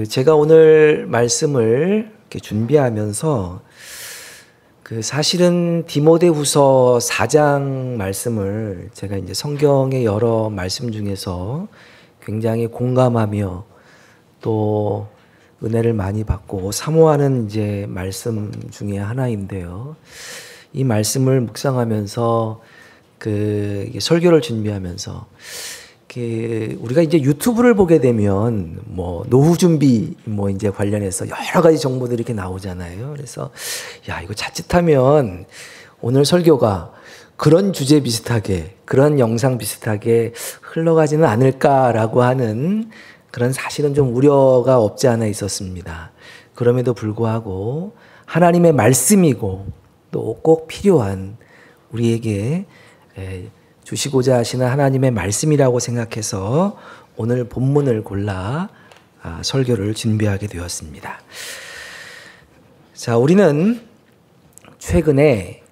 제가 오늘 말씀을 이렇게 준비하면서 사실은 디모데후서 4장 말씀을 제가 이제 성경의 여러 말씀 중에서 굉장히 공감하며 또 은혜를 많이 받고 사모하는 이제 말씀 중에 하나인데요. 이 말씀을 묵상하면서 설교를 준비하면서 우리가 이제 유튜브를 보게 되면 노후 준비 이제 관련해서 여러 가지 정보들이 이렇게 나오잖아요. 그래서 이거 자칫하면 오늘 설교가 그런 주제 비슷하게 그런 영상 비슷하게 흘러가지는 않을까라고 하는 그런 사실은 좀 우려가 없지 않아 있었습니다. 그럼에도 불구하고 하나님의 말씀이고 또 꼭 필요한 우리에게 주시고자 하시는 하나님의 말씀이라고 생각해서 오늘 본문을 골라 설교를 준비하게 되었습니다. 자, 우리는 최근에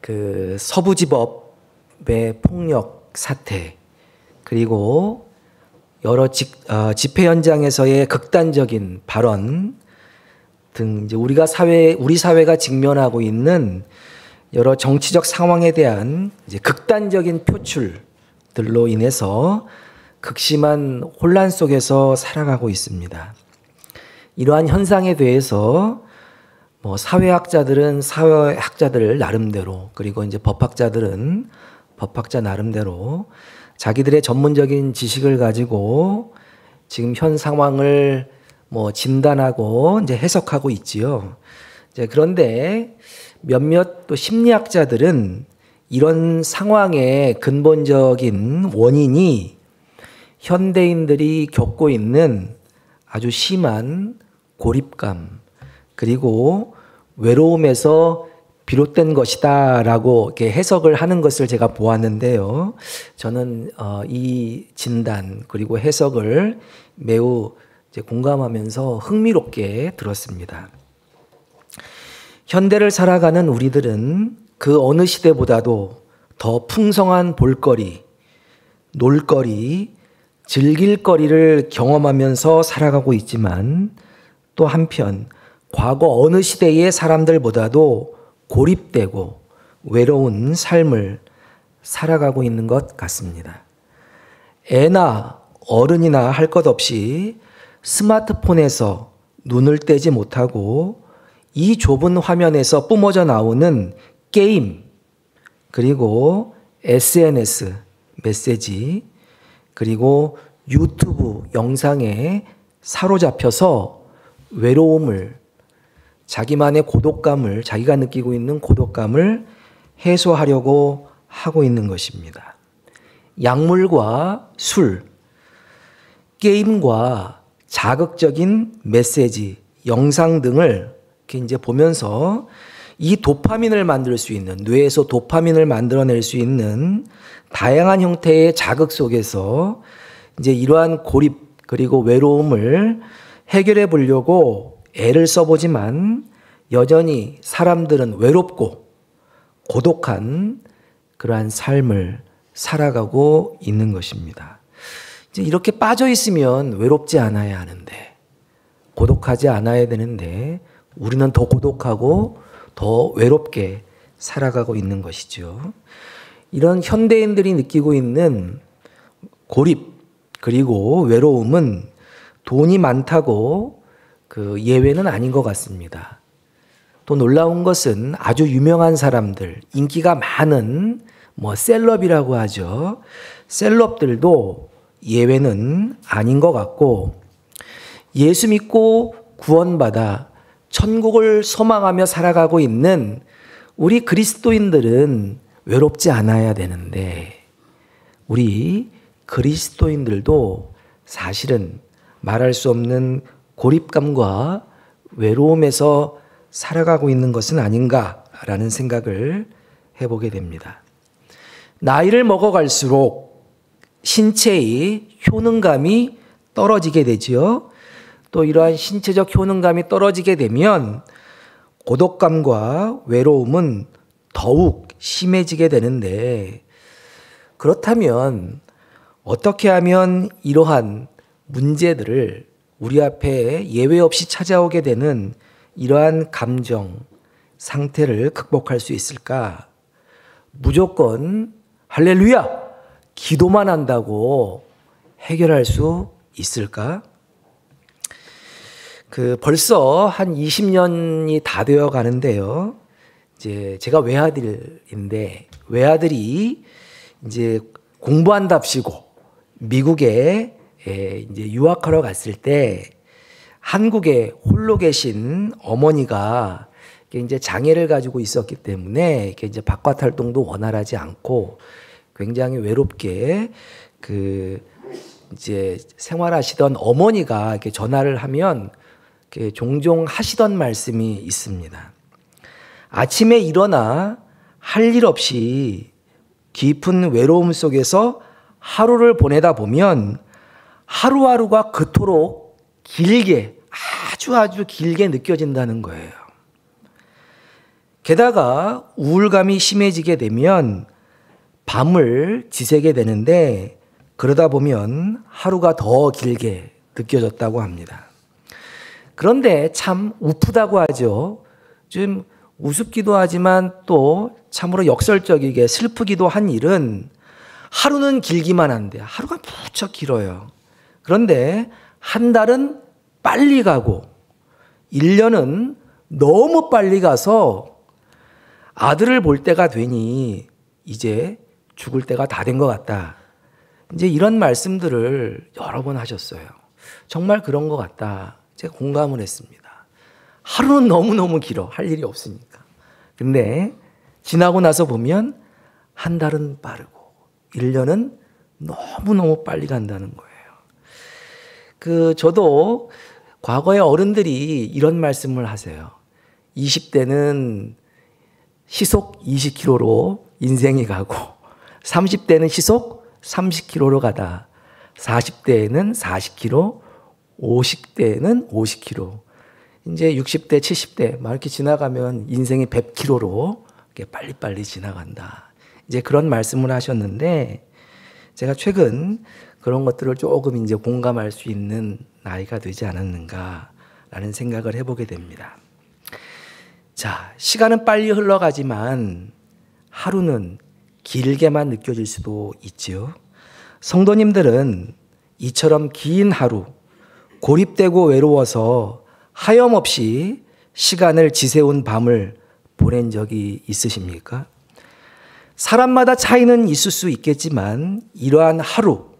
서부지법의 폭력 사태 그리고 여러 집회 현장에서의 극단적인 발언 등 이제 우리 사회가 직면하고 있는 여러 정치적 상황에 대한 이제 극단적인 표출들로 인해서 극심한 혼란 속에서 살아가고 있습니다. 이러한 현상에 대해서 사회학자들은 사회학자들 나름대로 그리고 이제 법학자들은 법학자 나름대로 자기들의 전문적인 지식을 가지고 지금 현 상황을 진단하고 이제 해석하고 있지요. 그런데 몇몇 또 심리학자들은 이런 상황의 근본적인 원인이 현대인들이 겪고 있는 아주 심한 고립감 그리고 외로움에서 비롯된 것이다 라고 이렇게 해석을 하는 것을 제가 보았는데요. 저는 이 진단 그리고 해석을 매우 이제 공감하면서 흥미롭게 들었습니다. 현대를 살아가는 우리들은 그 어느 시대보다도 더 풍성한 볼거리, 놀거리, 즐길거리를 경험하면서 살아가고 있지만 또 한편 과거 어느 시대의 사람들보다도 고립되고 외로운 삶을 살아가고 있는 것 같습니다. 애나 어른이나 할 것 없이 스마트폰에서 눈을 떼지 못하고 이 좁은 화면에서 뿜어져 나오는 게임, 그리고 SNS, 메시지, 그리고 유튜브 영상에 사로잡혀서 외로움을, 자기만의 고독감을, 자기가 느끼고 있는 고독감을 해소하려고 하고 있는 것입니다. 약물과 술, 게임과 자극적인 메시지, 영상 등을 이렇게 이제 보면서 이 도파민을 만들 수 있는, 뇌에서 도파민을 만들어낼 수 있는 다양한 형태의 자극 속에서 이제 이러한 고립 그리고 외로움을 해결해 보려고 애를 써보지만 여전히 사람들은 외롭고 고독한 그러한 삶을 살아가고 있는 것입니다. 이제 이렇게 빠져 있으면 외롭지 않아야 하는데, 고독하지 않아야 되는데 우리는 더 고독하고 더 외롭게 살아가고 있는 것이죠. 이런 현대인들이 느끼고 있는 고립 그리고 외로움은 돈이 많다고 예외는 아닌 것 같습니다. 또 놀라운 것은 아주 유명한 사람들, 인기가 많은 셀럽이라고 하죠. 셀럽들도 예외는 아닌 것 같고, 예수 믿고 구원받아 천국을 소망하며 살아가고 있는 우리 그리스도인들은 외롭지 않아야 되는데, 우리 그리스도인들도 사실은 말할 수 없는 고립감과 외로움에서 살아가고 있는 것은 아닌가라는 생각을 해보게 됩니다. 나이를 먹어갈수록 신체의 효능감이 떨어지게 되지요. 또 이러한 신체적 효능감이 떨어지게 되면 고독감과 외로움은 더욱 심해지게 되는데, 그렇다면 어떻게 하면 이러한 문제들을 우리 앞에 예외 없이 찾아오게 되는 이러한 감정, 상태를 극복할 수 있을까? 무조건 할렐루야! 기도만 한다고 해결할 수 있을까? 벌써 한 20년이 다 되어 가는데요. 이제 제가 외아들인데, 외아들이 이제 공부한답시고 미국에 이제 유학하러 갔을 때 한국에 홀로 계신 어머니가 이제 장애를 가지고 있었기 때문에 이제 바깥 활동도 원활하지 않고 굉장히 외롭게 이제 생활하시던 어머니가 이렇게 전화를 하면 이렇게 종종 하시던 말씀이 있습니다. 아침에 일어나 할 일 없이 깊은 외로움 속에서 하루를 보내다 보면 하루하루가 그토록 길게, 아주 길게 느껴진다는 거예요. 게다가 우울감이 심해지게 되면 밤을 지새게 되는데 그러다 보면 하루가 더 길게 느껴졌다고 합니다. 그런데 참 우프다고 하죠. 좀 우습기도 하지만 또 참으로 역설적이게 슬프기도 한 일은 하루는 길기만 한데 하루가 무척 길어요. 그런데 한 달은 빨리 가고 1년은 너무 빨리 가서 아들을 볼 때가 되니 이제 죽을 때가 다 된 것 같다. 이제 이런 말씀들을 여러 번 하셨어요. 정말 그런 것 같다. 제가 공감을 했습니다. 하루는 너무너무 길어. 할 일이 없으니까. 근데 지나고 나서 보면 한 달은 빠르고 1년은 너무너무 빨리 간다는 거예요. 저도 과거에 어른들이 이런 말씀을 하세요. 20대는 시속 20km로 인생이 가고 30대는 시속 30km로 가다. 40대에는 40km, 50대에는 50km. 이제 60대, 70대 막 이렇게 지나가면 인생이 100km로 이렇게 빨리빨리 지나간다. 이제 그런 말씀을 하셨는데 제가 최근 그런 것들을 조금 이제 공감할 수 있는 나이가 되지 않았는가라는 생각을 해보게 됩니다. 자, 시간은 빨리 흘러가지만 하루는 길게만 느껴질 수도 있지요. 성도님들은 이처럼 긴 하루, 고립되고 외로워서 하염없이 시간을 지새운 밤을 보낸 적이 있으십니까? 사람마다 차이는 있을 수 있겠지만 이러한 하루,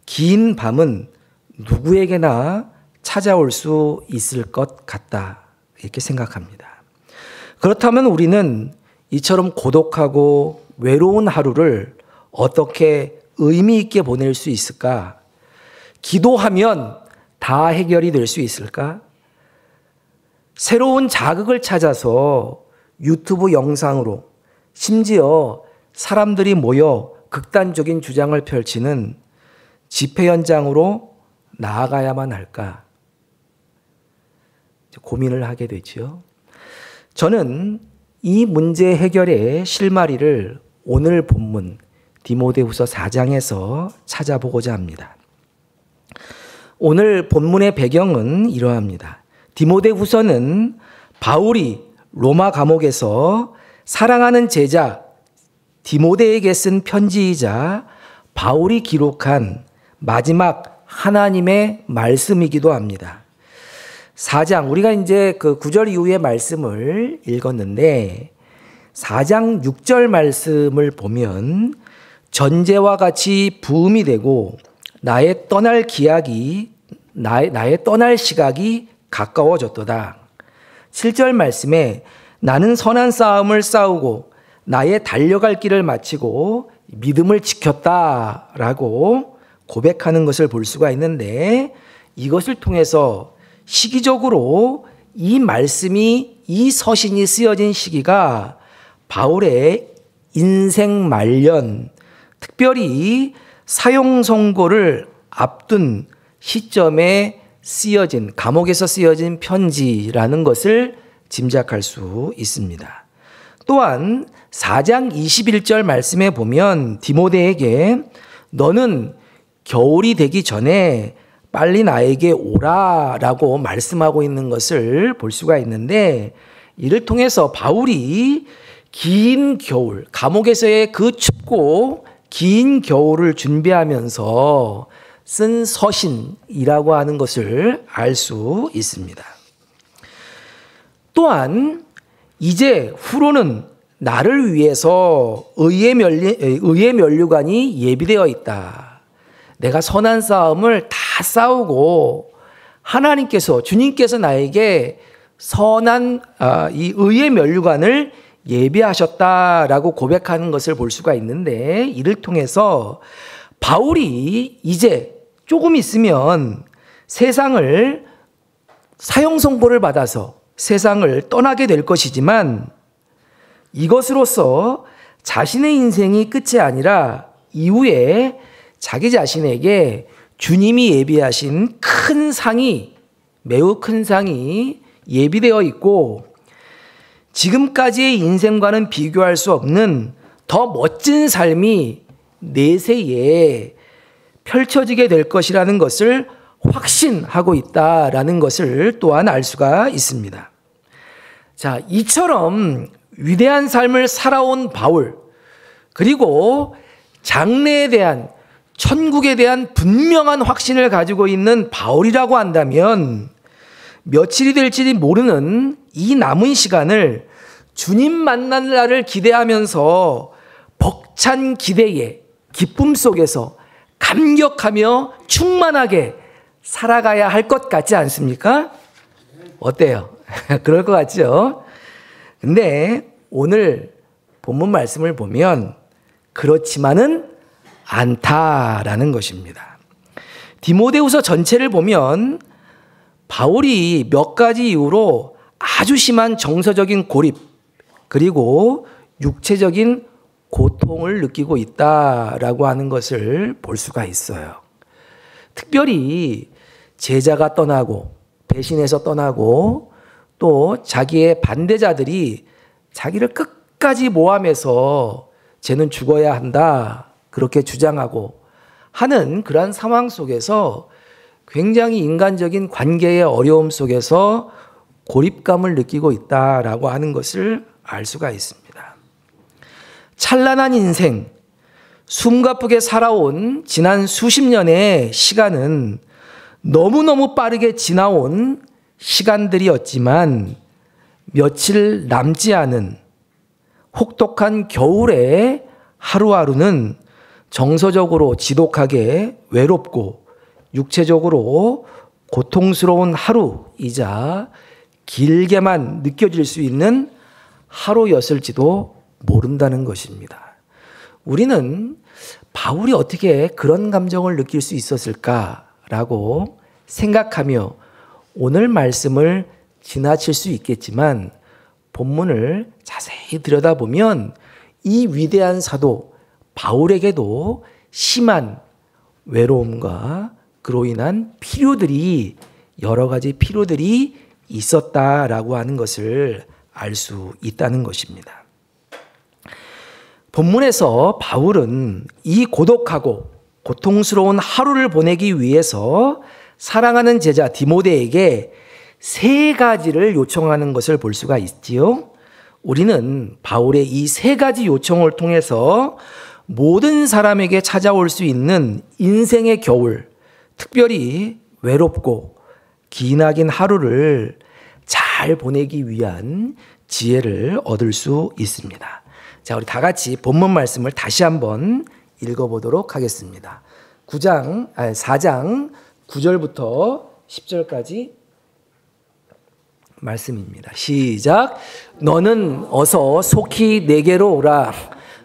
긴 밤은 누구에게나 찾아올 수 있을 것 같다. 이렇게 생각합니다. 그렇다면 우리는 이처럼 고독하고 외로운 하루를 어떻게 의미 있게 보낼 수 있을까? 기도하면 다 해결이 될 수 있을까? 새로운 자극을 찾아서 유튜브 영상으로 심지어 사람들이 모여 극단적인 주장을 펼치는 집회 현장으로 나아가야만 할까? 고민을 하게 되지요. 저는 이 문제 해결의 실마리를 오늘 본문 디모데후서 4장에서 찾아보고자 합니다. 오늘 본문의 배경은 이러합니다. 디모데후서는 바울이 로마 감옥에서 사랑하는 제자 디모데에게 쓴 편지이자 바울이 기록한 마지막 하나님의 말씀이기도 합니다. 4장, 우리가 이제 그 9절 이후의 말씀을 읽었는데 4장 6절 말씀을 보면 전제와 같이 부음이 되고 나의 떠날 시각이 가까워졌도다. 7절 말씀에 나는 선한 싸움을 싸우고 나의 달려갈 길을 마치고 믿음을 지켰다라고 고백하는 것을 볼 수가 있는데 이것을 통해서 시기적으로 이 말씀이 이 서신이 쓰여진 시기가 바울의 인생 말년, 특별히 사형 선고를 앞둔 시점에 쓰여진, 감옥에서 쓰여진 편지라는 것을 짐작할 수 있습니다. 또한 4장 21절 말씀에 보면 디모데에게 너는 겨울이 되기 전에 빨리 나에게 오라라고 말씀하고 있는 것을 볼 수가 있는데, 이를 통해서 바울이 긴 겨울, 감옥에서의 그 춥고 긴 겨울을 준비하면서 쓴 서신이라고 하는 것을 알 수 있습니다. 또한 이제 후로는 나를 위해서 의의 면류관이 예비되어 있다. 내가 선한 싸움을 다 싸우고 하나님께서, 주님께서 나에게 선한 이 의의 면류관을 예비하셨다라고 고백하는 것을 볼 수가 있는데, 이를 통해서 바울이 이제 조금 있으면 세상을 사형 선고를 받아서 세상을 떠나게 될 것이지만, 이것으로서 자신의 인생이 끝이 아니라 이후에 자기 자신에게 주님이 예비하신 큰 상이, 매우 큰 상이 예비되어 있고, 지금까지의 인생과는 비교할 수 없는 더 멋진 삶이 내세에 펼쳐지게 될 것이라는 것을 확신하고 있다라는 것을 또한 알 수가 있습니다. 자, 이처럼 위대한 삶을 살아온 바울, 그리고 장래에 대한, 천국에 대한 분명한 확신을 가지고 있는 바울이라고 한다면, 며칠이 될지 모르는 이 남은 시간을 주님 만난 날을 기대하면서 벅찬 기대에, 기쁨 속에서 감격하며 충만하게 살아가야 할 것 같지 않습니까? 어때요? 그럴 것 같죠? 근데 오늘 본문 말씀을 보면 그렇지만은 않다라는 것입니다. 디모데후서 전체를 보면 바울이 몇 가지 이유로 아주 심한 정서적인 고립, 그리고 육체적인 고통을 느끼고 있다라고 하는 것을 볼 수가 있어요. 특별히 제자가 떠나고 배신해서 떠나고, 또 자기의 반대자들이 자기를 끝까지 모함해서 쟤는 죽어야 한다 그렇게 주장하고 하는 그러한 상황 속에서 굉장히 인간적인 관계의 어려움 속에서 고립감을 느끼고 있다라고 하는 것을 알 수가 있습니다. 찬란한 인생, 숨가쁘게 살아온 지난 수십 년의 시간은 너무너무 빠르게 지나온 시간들이었지만, 며칠 남지 않은 혹독한 겨울의 하루하루는 정서적으로 지독하게 외롭고 육체적으로 고통스러운 하루이자 길게만 느껴질 수 있는 하루였을지도 모른다는 것입니다. 우리는 바울이 어떻게 그런 감정을 느낄 수 있었을까라고 생각하며 오늘 말씀을 지나칠 수 있겠지만, 본문을 자세히 들여다보면 이 위대한 사도 바울에게도 심한 외로움과 그로 인한 필요들이, 여러 가지 필요들이 있었다라고 하는 것을 알 수 있다는 것입니다. 본문에서 바울은 이 고독하고 고통스러운 하루를 보내기 위해서 사랑하는 제자 디모데에게 세 가지를 요청하는 것을 볼 수가 있지요. 우리는 바울의 이 세 가지 요청을 통해서 모든 사람에게 찾아올 수 있는 인생의 겨울, 특별히 외롭고 기나긴 하루를 잘 보내기 위한 지혜를 얻을 수 있습니다. 자, 우리 다 같이 본문 말씀을 다시 한번 읽어보도록 하겠습니다. 4장 9절부터 10절까지 말씀입니다. 시작. 너는 어서 속히 내게로 오라.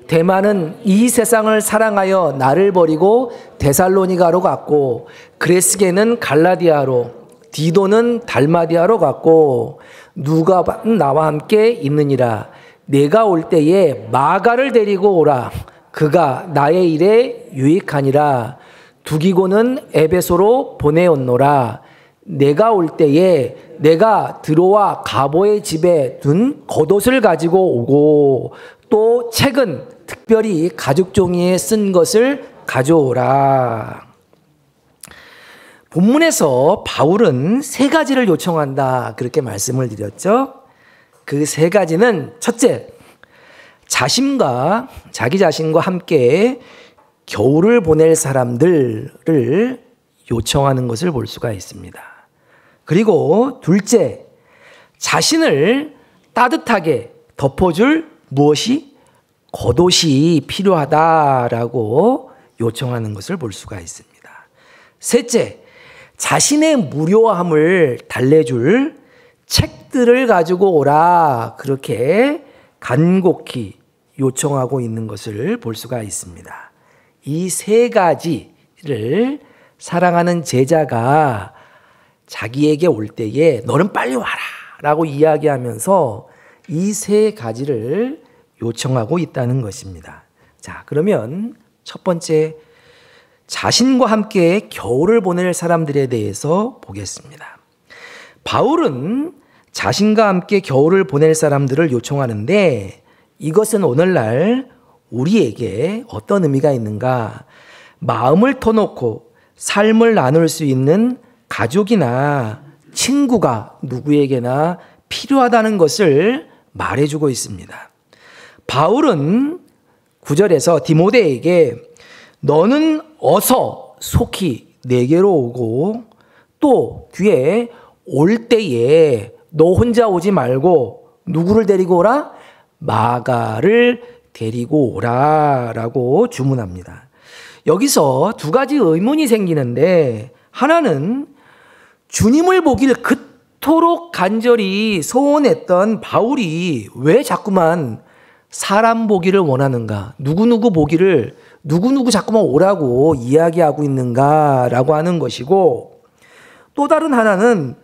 데마는 이 세상을 사랑하여 나를 버리고 데살로니가로 갔고, 그레스게는 갈라디아로, 디도는 달마디아로 갔고, 누가는 나와 함께 있느니라. 내가 올 때에 마가를 데리고 오라. 그가 나의 일에 유익하니라. 두기고는 에베소로 보내었노라. 내가 올 때에 내가 드로와 가보의 집에 둔 겉옷을 가지고 오고, 또 책은 특별히 가죽 종이에 쓴 것을 가져오라. 본문에서 바울은 세 가지를 요청한다 그렇게 말씀을 드렸죠. 그 세 가지는 첫째, 자기 자신과 함께 겨울을 보낼 사람들을 요청하는 것을 볼 수가 있습니다. 그리고 둘째, 자신을 따뜻하게 덮어줄 무엇이? 겉옷이 필요하다라고 요청하는 것을 볼 수가 있습니다. 셋째, 자신의 무료함을 달래줄 책들을 가지고 오라 그렇게 간곡히 요청하고 있는 것을 볼 수가 있습니다. 이 세 가지를 사랑하는 제자가 자기에게 올 때에 너는 빨리 와라 라고 이야기하면서 이 세 가지를 요청하고 있다는 것입니다. 자, 그러면 첫 번째, 자신과 함께 겨울을 보낼 사람들에 대해서 보겠습니다. 바울은 자신과 함께 겨울을 보낼 사람들을 요청하는데 이것은 오늘날 우리에게 어떤 의미가 있는가? 마음을 터놓고 삶을 나눌 수 있는 가족이나 친구가 누구에게나 필요하다는 것을 말해주고 있습니다. 바울은 9절에서 디모데에게 너는 어서 속히 내게로 오고 또 뒤에 올 때에 너 혼자 오지 말고 누구를 데리고 오라? 마가를 데리고 오라 라고 주문합니다. 여기서 두 가지 의문이 생기는데 하나는 주님을 보길 그토록 간절히 소원했던 바울이 왜 자꾸만 사람 보기를 원하는가? 누구누구 보기를 누구누구 자꾸만 오라고 이야기하고 있는가라고 하는 것이고 또 다른 하나는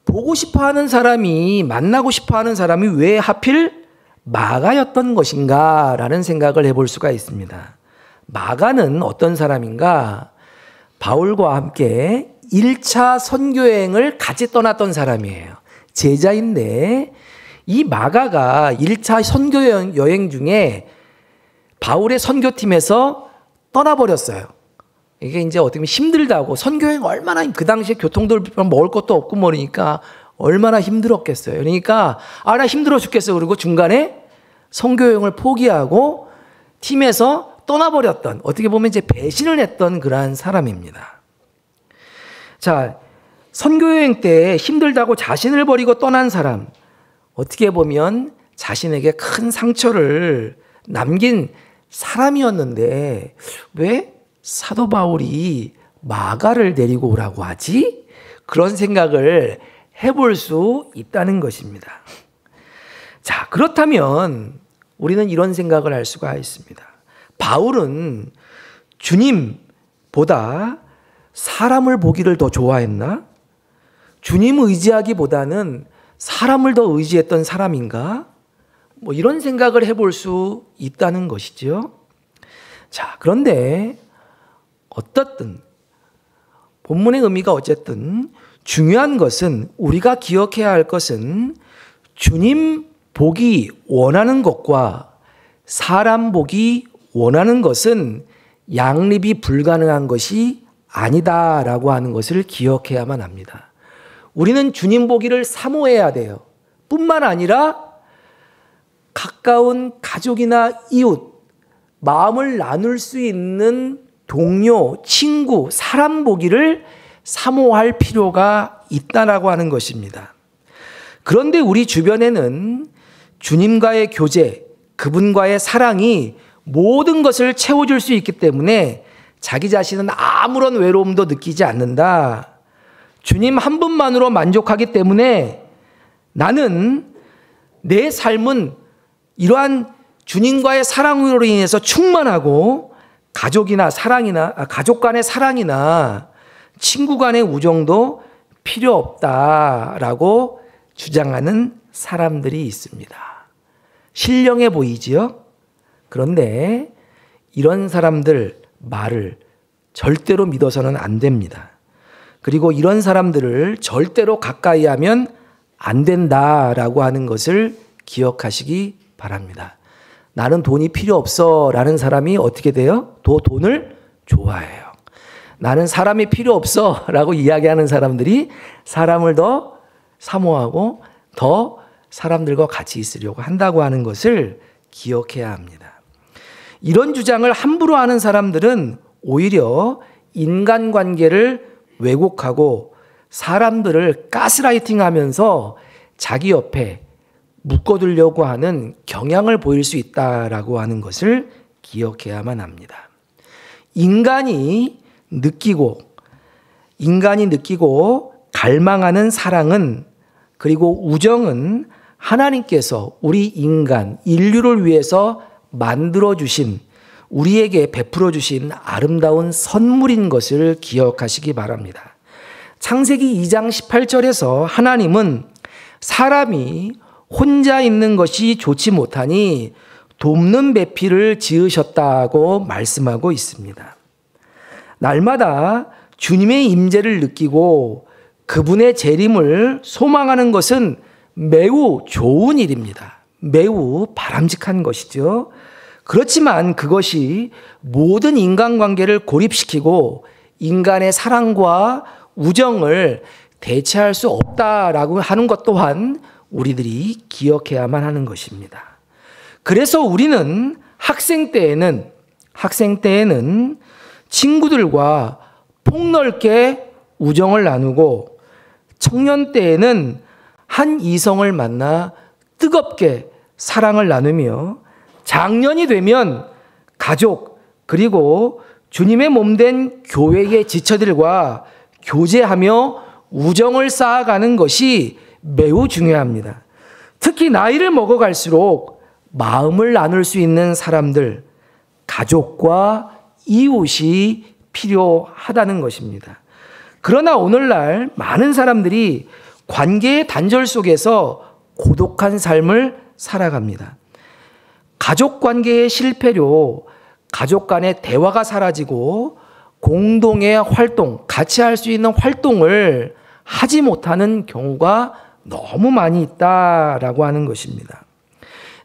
보고 싶어하는 사람이 만나고 싶어하는 사람이 왜 하필 마가였던 것인가라는 생각을 해볼 수가 있습니다. 마가는 어떤 사람인가? 바울과 함께 1차 선교여행을 같이 떠났던 사람이에요. 제자인데 이 마가가 1차 선교여행 중에 바울의 선교팀에서 떠나버렸어요. 이게 이제 어떻게 보면 힘들다고 선교여행 얼마나 그 당시에 교통도 먹을 것도 없고 모르니까 얼마나 힘들었겠어요. 그러니까 나 힘들어 죽겠어. 그리고 중간에 선교여행을 포기하고 팀에서 떠나버렸던 어떻게 보면 이제 배신을 했던 그러한 사람입니다. 자, 선교여행 때 힘들다고 자신을 버리고 떠난 사람 어떻게 보면 자신에게 큰 상처를 남긴 사람이었는데 왜 사도 바울이 마가를 데리고 오라고 하지? 그런 생각을 해볼 수 있다는 것입니다. 자, 그렇다면 우리는 이런 생각을 할 수가 있습니다. 바울은 주님보다 사람을 보기를 더 좋아했나? 주님 의지하기보다는 사람을 더 의지했던 사람인가? 이런 생각을 해볼 수 있다는 것이죠. 자, 그런데 어떻든 본문의 의미가 어쨌든 중요한 것은 우리가 기억해야 할 것은 주님 보기 원하는 것과 사람 보기 원하는 것은 양립이 불가능한 것이 아니다라고 하는 것을 기억해야만 합니다. 우리는 주님 보기를 사모해야 돼요. 뿐만 아니라 가까운 가족이나 이웃, 마음을 나눌 수 있는 동료, 친구, 사람 보기를 사모할 필요가 있다라고 하는 것입니다. 그런데 우리 주변에는 주님과의 교제, 그분과의 사랑이 모든 것을 채워줄 수 있기 때문에 자기 자신은 아무런 외로움도 느끼지 않는다. 주님 한 분만으로 만족하기 때문에 나는 내 삶은 이러한 주님과의 사랑으로 인해서 충만하고 가족 간의 사랑이나 친구 간의 우정도 필요 없다라고 주장하는 사람들이 있습니다. 신령해 보이지요? 그런데 이런 사람들 말을 절대로 믿어서는 안 됩니다. 그리고 이런 사람들을 절대로 가까이 하면 안 된다라고 하는 것을 기억하시기 바랍니다. 나는 돈이 필요 없어 라는 사람이 어떻게 돼요? 돈을 좋아해요. 나는 사람이 필요 없어 라고 이야기하는 사람들이 사람을 더 사모하고 더 사람들과 같이 있으려고 한다고 하는 것을 기억해야 합니다. 이런 주장을 함부로 하는 사람들은 오히려 인간관계를 왜곡하고 사람들을 가스라이팅하면서 자기 옆에 묶어두려고 하는 경향을 보일 수 있다라고 하는 것을 기억해야만 합니다. 인간이 느끼고 갈망하는 사랑은, 그리고 우정은 하나님께서 우리 인간, 인류를 위해서 만들어주신, 우리에게 베풀어 주신 아름다운 선물인 것을 기억하시기 바랍니다. 창세기 2장 18절에서 하나님은 사람이 혼자 있는 것이 좋지 못하니 돕는 배필을 지으셨다고 말씀하고 있습니다. 날마다 주님의 임재를 느끼고 그분의 재림을 소망하는 것은 매우 좋은 일입니다. 매우 바람직한 것이죠. 그렇지만 그것이 모든 인간관계를 고립시키고 인간의 사랑과 우정을 대체할 수 없다라고 하는 것 또한 우리들이 기억해야만 하는 것입니다. 그래서 우리는 학생 때에는 친구들과 폭넓게 우정을 나누고, 청년 때에는 한 이성을 만나 뜨겁게 사랑을 나누며, 장년이 되면 가족, 그리고 주님의 몸된 교회의 지처들과 교제하며 우정을 쌓아가는 것이 매우 중요합니다. 특히 나이를 먹어갈수록 마음을 나눌 수 있는 사람들, 가족과 이웃이 필요하다는 것입니다. 그러나 오늘날 많은 사람들이 관계의 단절 속에서 고독한 삶을 살아갑니다. 가족 관계의 실패로 가족 간의 대화가 사라지고 공동의 활동, 같이 할 수 있는 활동을 하지 못하는 경우가 너무 많이 있다라고 하는 것입니다.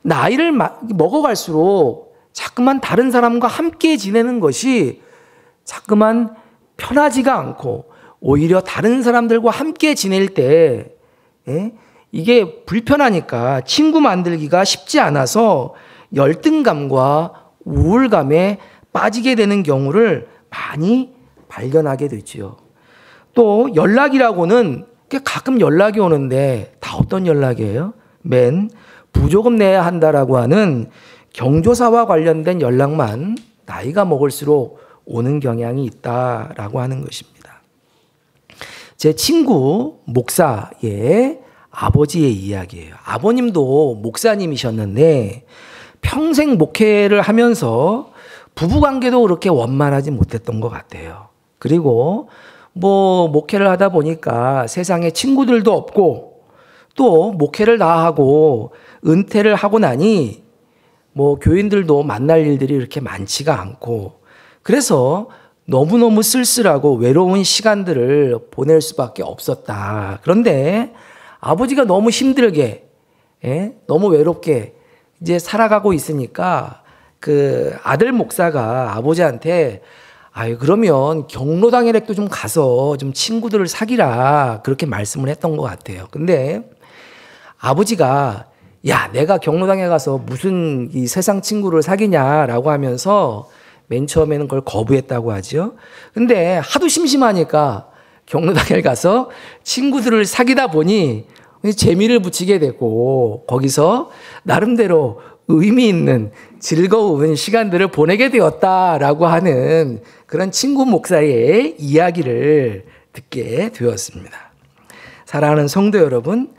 나이를 먹어갈수록 자꾸만 다른 사람과 함께 지내는 것이 자꾸만 편하지가 않고, 오히려 다른 사람들과 함께 지낼 때 이게 불편하니까 친구 만들기가 쉽지 않아서 열등감과 우울감에 빠지게 되는 경우를 많이 발견하게 되지요. 또 연락이라고는 가끔 연락이 오는데 다 어떤 연락이에요? 맨 부조금 내야 한다라고 하는 경조사와 관련된 연락만 나이가 먹을수록 오는 경향이 있다라고 하는 것입니다. 제 친구 목사의 아버지의 이야기예요. 아버님도 목사님이셨는데 평생 목회를 하면서 부부관계도 그렇게 원만하지 못했던 것 같아요. 그리고 목회를 하다 보니까 세상에 친구들도 없고, 또 목회를 다 하고 은퇴를 하고 나니 교인들도 만날 일들이 이렇게 많지가 않고, 그래서 너무너무 쓸쓸하고 외로운 시간들을 보낼 수밖에 없었다. 그런데 아버지가 너무 힘들게, 너무 외롭게 이제 살아가고 있으니까 그 아들 목사가 아버지한테 그러면 경로당회렉도 좀 가서 좀 친구들을 사귀라, 그렇게 말씀을 했던 것 같아요. 근데 아버지가 야, 내가 경로당에 가서 무슨 이 세상 친구를 사귀냐라고 하면서 맨 처음에는 그걸 거부했다고 하죠. 근데 하도 심심하니까 경로당에 가서 친구들을 사귀다 보니 재미를 붙이게 되고, 거기서 나름대로 의미 있는 즐거운 시간들을 보내게 되었다라고 하는 그런 친구 목사의 이야기를 듣게 되었습니다. 사랑하는 성도 여러분,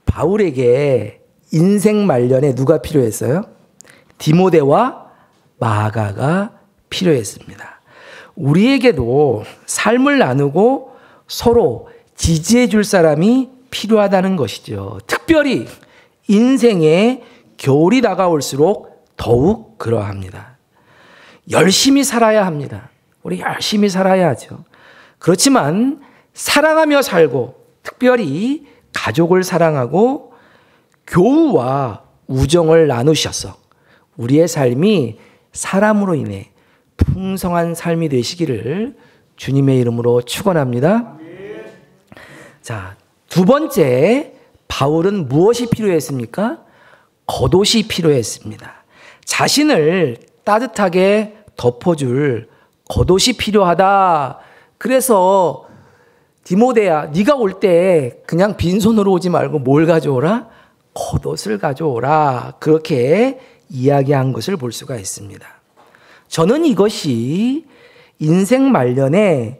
바울에게 인생 말년에 누가 필요했어요? 디모데와 마가가 필요했습니다. 우리에게도 삶을 나누고 서로 지지해 줄 사람이 필요하다는 것이죠. 특별히 인생에 겨울이 다가올수록 더욱 그러합니다. 열심히 살아야 합니다. 우리 열심히 살아야 하죠. 그렇지만 사랑하며 살고, 특별히 가족을 사랑하고 교우와 우정을 나누셔서 우리의 삶이 사람으로 인해 풍성한 삶이 되시기를 주님의 이름으로 축원합니다. 자, 두 번째, 바울은 무엇이 필요했습니까? 겉옷이 필요했습니다. 자신을 따뜻하게 덮어줄 겉옷이 필요하다. 그래서 디모데야, 네가 올 때 그냥 빈손으로 오지 말고 뭘 가져오라? 겉옷을 가져오라. 그렇게 이야기한 것을 볼 수가 있습니다. 저는 이것이 인생 말년에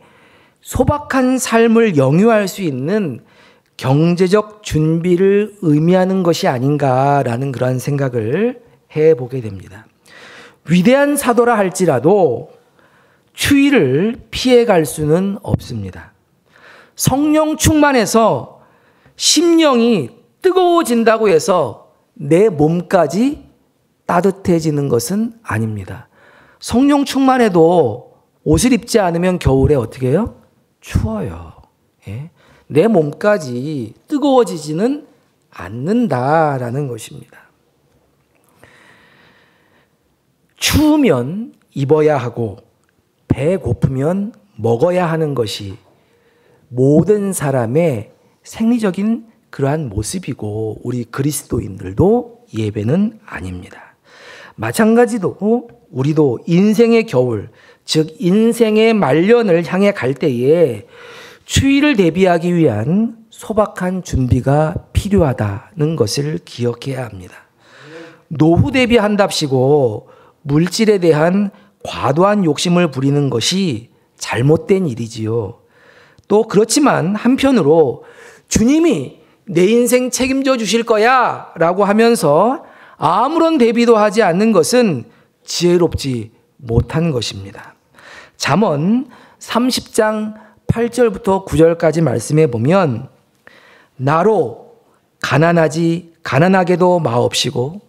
소박한 삶을 영유할 수 있는 경제적 준비를 의미하는 것이 아닌가라는 그런 생각을 해보게 됩니다. 위대한 사도라 할지라도 추위를 피해갈 수는 없습니다. 성령 충만해서 심령이 뜨거워진다고 해서 내 몸까지 따뜻해지는 것은 아닙니다. 성령 충만해도 옷을 입지 않으면 겨울에 어떻게 해요? 추워요. 예? 내 몸까지 뜨거워지지는 않는다라는 것입니다. 추우면 입어야 하고 배고프면 먹어야 하는 것이 모든 사람의 생리적인 그러한 모습이고 우리 그리스도인들도 예배는 아닙니다. 마찬가지로 우리도 인생의 겨울, 즉 인생의 말년을 향해 갈 때에 추위를 대비하기 위한 소박한 준비가 필요하다는 것을 기억해야 합니다. 노후 대비한답시고 물질에 대한 과도한 욕심을 부리는 것이 잘못된 일이지요. 또 그렇지만 한편으로 주님이 내 인생 책임져 주실 거야 라고 하면서 아무런 대비도 하지 않는 것은 지혜롭지 못한 것입니다. 잠언 30장 8절부터 9절까지 말씀해 보면 나로 가난하게도 마옵시고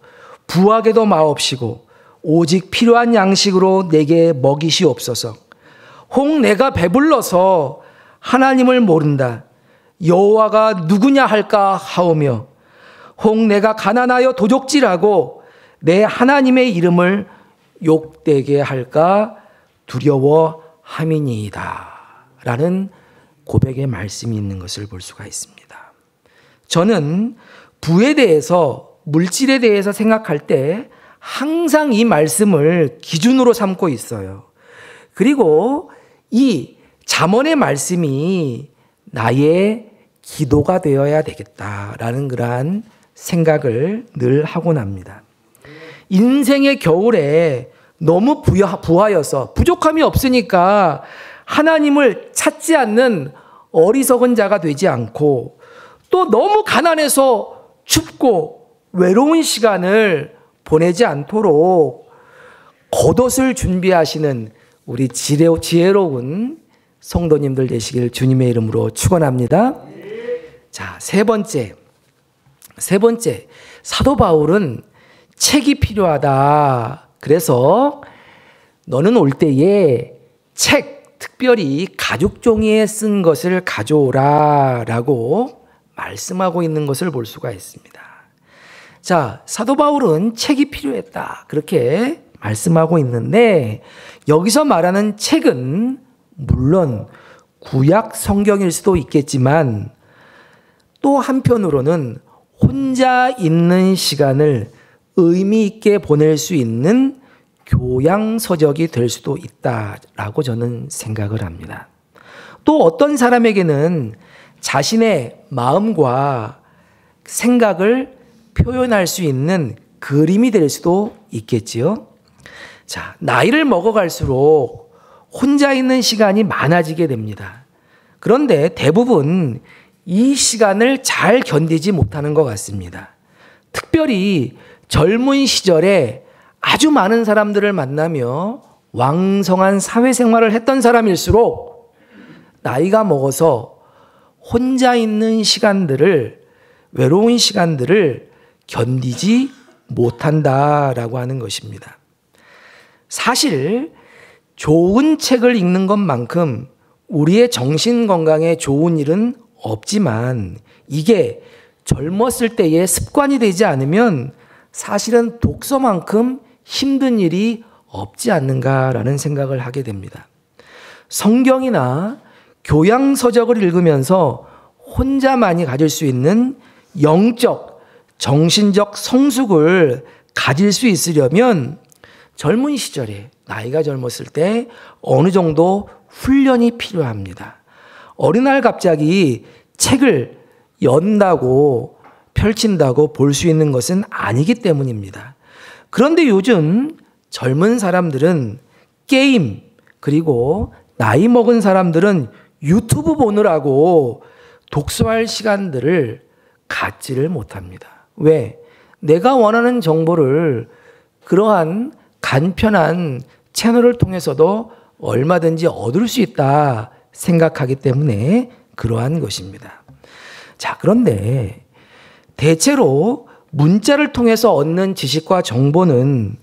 부하게도 마옵시고 오직 필요한 양식으로 내게 먹이시옵소서. 혹 내가 배불러서 하나님을 모른다. 여호와가 누구냐 할까 하오며 혹 내가 가난하여 도적질하고 내 하나님의 이름을 욕되게 할까 두려워함이니이다. 라는 고백의 말씀이 있는 것을 볼 수가 있습니다. 저는 부에 대해서 물질에 대해서 생각할 때 항상 이 말씀을 기준으로 삼고 있어요. 그리고 이 잠언의 말씀이 나의 기도가 되어야 되겠다라는 그러한 생각을 늘 하곤 합니다. 인생의 겨울에 너무 부하여서 부족함이 없으니까 하나님을 찾지 않는 어리석은 자가 되지 않고 또 너무 가난해서 춥고 외로운 시간을 보내지 않도록 겉옷을 준비하시는 우리 지혜로운 성도님들 되시길 주님의 이름으로 축원합니다. 자, 세 번째 사도 바울은 책이 필요하다. 그래서 너는 올 때에 책, 특별히 가죽 종이에 쓴 것을 가져오라 라고 말씀하고 있는 것을 볼 수가 있습니다. 자, 사도 바울은 책이 필요했다. 그렇게 말씀하고 있는데 여기서 말하는 책은 물론 구약 성경일 수도 있겠지만 또 한편으로는 혼자 있는 시간을 의미 있게 보낼 수 있는 교양서적이 될 수도 있다라고 저는 생각을 합니다. 또 어떤 사람에게는 자신의 마음과 생각을 표현할 수 있는 그림이 될 수도 있겠지요. 자, 나이를 먹어갈수록 혼자 있는 시간이 많아지게 됩니다. 그런데 대부분 이 시간을 잘 견디지 못하는 것 같습니다. 특별히 젊은 시절에 아주 많은 사람들을 만나며 왕성한 사회생활을 했던 사람일수록 나이가 먹어서 혼자 있는 시간들을, 외로운 시간들을 견디지 못한다라고 하는 것입니다. 사실 좋은 책을 읽는 것만큼 우리의 정신 건강에 좋은 일은 없지만 이게 젊었을 때의 습관이 되지 않으면 사실은 독서만큼 힘든 일이 없지 않는가라는 생각을 하게 됩니다. 성경이나 교양서적을 읽으면서 혼자만이 가질 수 있는 영적, 정신적 성숙을 가질 수 있으려면 젊은 시절에, 나이가 젊었을 때 어느 정도 훈련이 필요합니다. 어느 날 갑자기 책을 연다고 펼친다고 볼 수 있는 것은 아니기 때문입니다. 그런데 요즘 젊은 사람들은 게임, 그리고 나이 먹은 사람들은 유튜브 보느라고 독서할 시간들을 갖지를 못합니다. 왜? 내가 원하는 정보를 그러한 간편한 채널을 통해서도 얼마든지 얻을 수 있다 생각하기 때문에 그러한 것입니다. 자, 그런데 대체로 문자를 통해서 얻는 지식과 정보는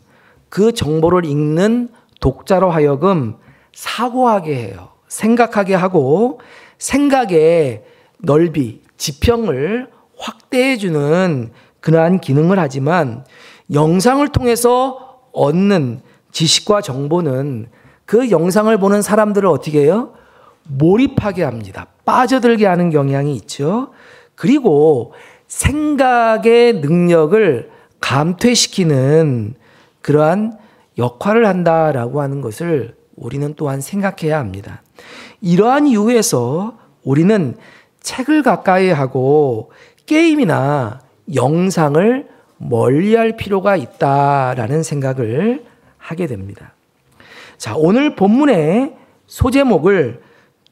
그 정보를 읽는 독자로 하여금 사고하게 해요. 생각하게 하고 생각의 넓이, 지평을 확대해주는 그러한 기능을 하지만 영상을 통해서 얻는 지식과 정보는 그 영상을 보는 사람들을 어떻게 해요? 몰입하게 합니다. 빠져들게 하는 경향이 있죠. 그리고 생각의 능력을 감퇴시키는 그러한 역할을 한다라고 하는 것을 우리는 또한 생각해야 합니다. 이러한 이유에서 우리는 책을 가까이 하고 게임이나 영상을 멀리할 필요가 있다라는 생각을 하게 됩니다. 자, 오늘 본문의 소제목을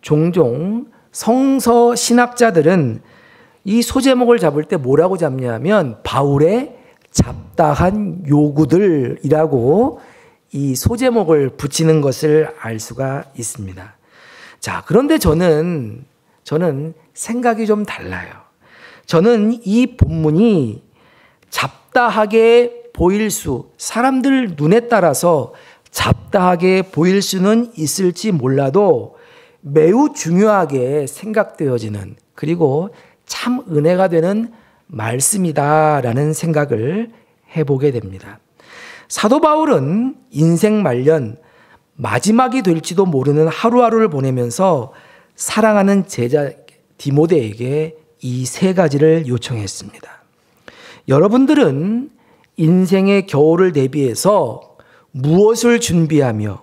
종종 성서 신학자들은 이 소제목을 잡을 때 뭐라고 잡냐면 바울의 잡다한 요구들이라고 이 소제목을 붙이는 것을 알 수가 있습니다. 자, 그런데 저는 생각이 좀 달라요. 저는 이 본문이 잡다하게 보일 사람들 눈에 따라서 잡다하게 보일 수는 있을지 몰라도 매우 중요하게 생각되어지는, 그리고 참 은혜가 되는 말씀이다라는 생각을 해보게 됩니다. 사도 바울은 인생 말년 마지막이 될지도 모르는 하루하루를 보내면서 사랑하는 제자 디모데에게 이 세 가지를 요청했습니다. 여러분들은 인생의 겨울을 대비해서 무엇을 준비하며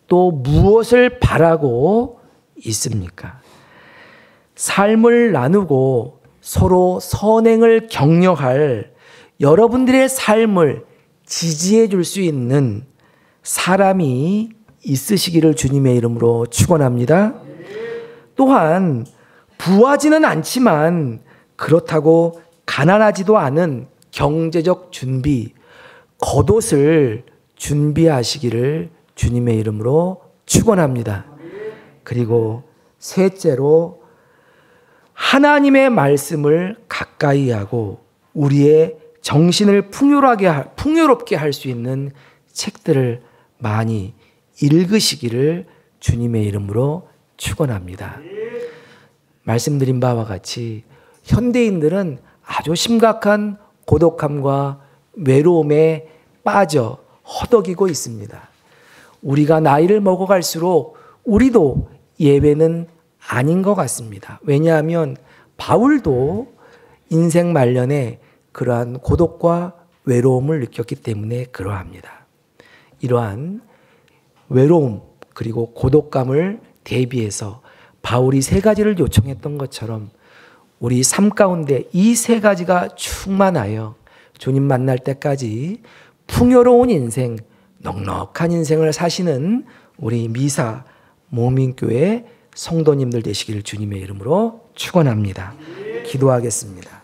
또 무엇을 바라고 있습니까? 삶을 나누고 서로 선행을 격려할 여러분들의 삶을 지지해 줄 수 있는 사람이 있으시기를 주님의 이름으로 축원합니다. 또한 부하지는 않지만 그렇다고 가난하지도 않은 경제적 준비, 겉옷을 준비하시기를 주님의 이름으로 축원합니다. 그리고 셋째로 하나님의 말씀을 가까이 하고 우리의 정신을 풍요롭게 할 수 있는 책들을 많이 읽으시기를 주님의 이름으로 축원합니다. 말씀드린 바와 같이 현대인들은 아주 심각한 고독함과 외로움에 빠져 허덕이고 있습니다. 우리가 나이를 먹어갈수록 우리도 예외는 아닌 것 같습니다. 왜냐하면 바울도 인생 말년에 그러한 고독과 외로움을 느꼈기 때문에 그러합니다. 이러한 외로움 그리고 고독감을 대비해서 바울이 세 가지를 요청했던 것처럼 우리 삶 가운데 이 세 가지가 충만하여 주님 만날 때까지 풍요로운 인생, 넉넉한 인생을 사시는 우리 미사 모민교회 성도님들 되시기를 주님의 이름으로 축원합니다. 기도하겠습니다.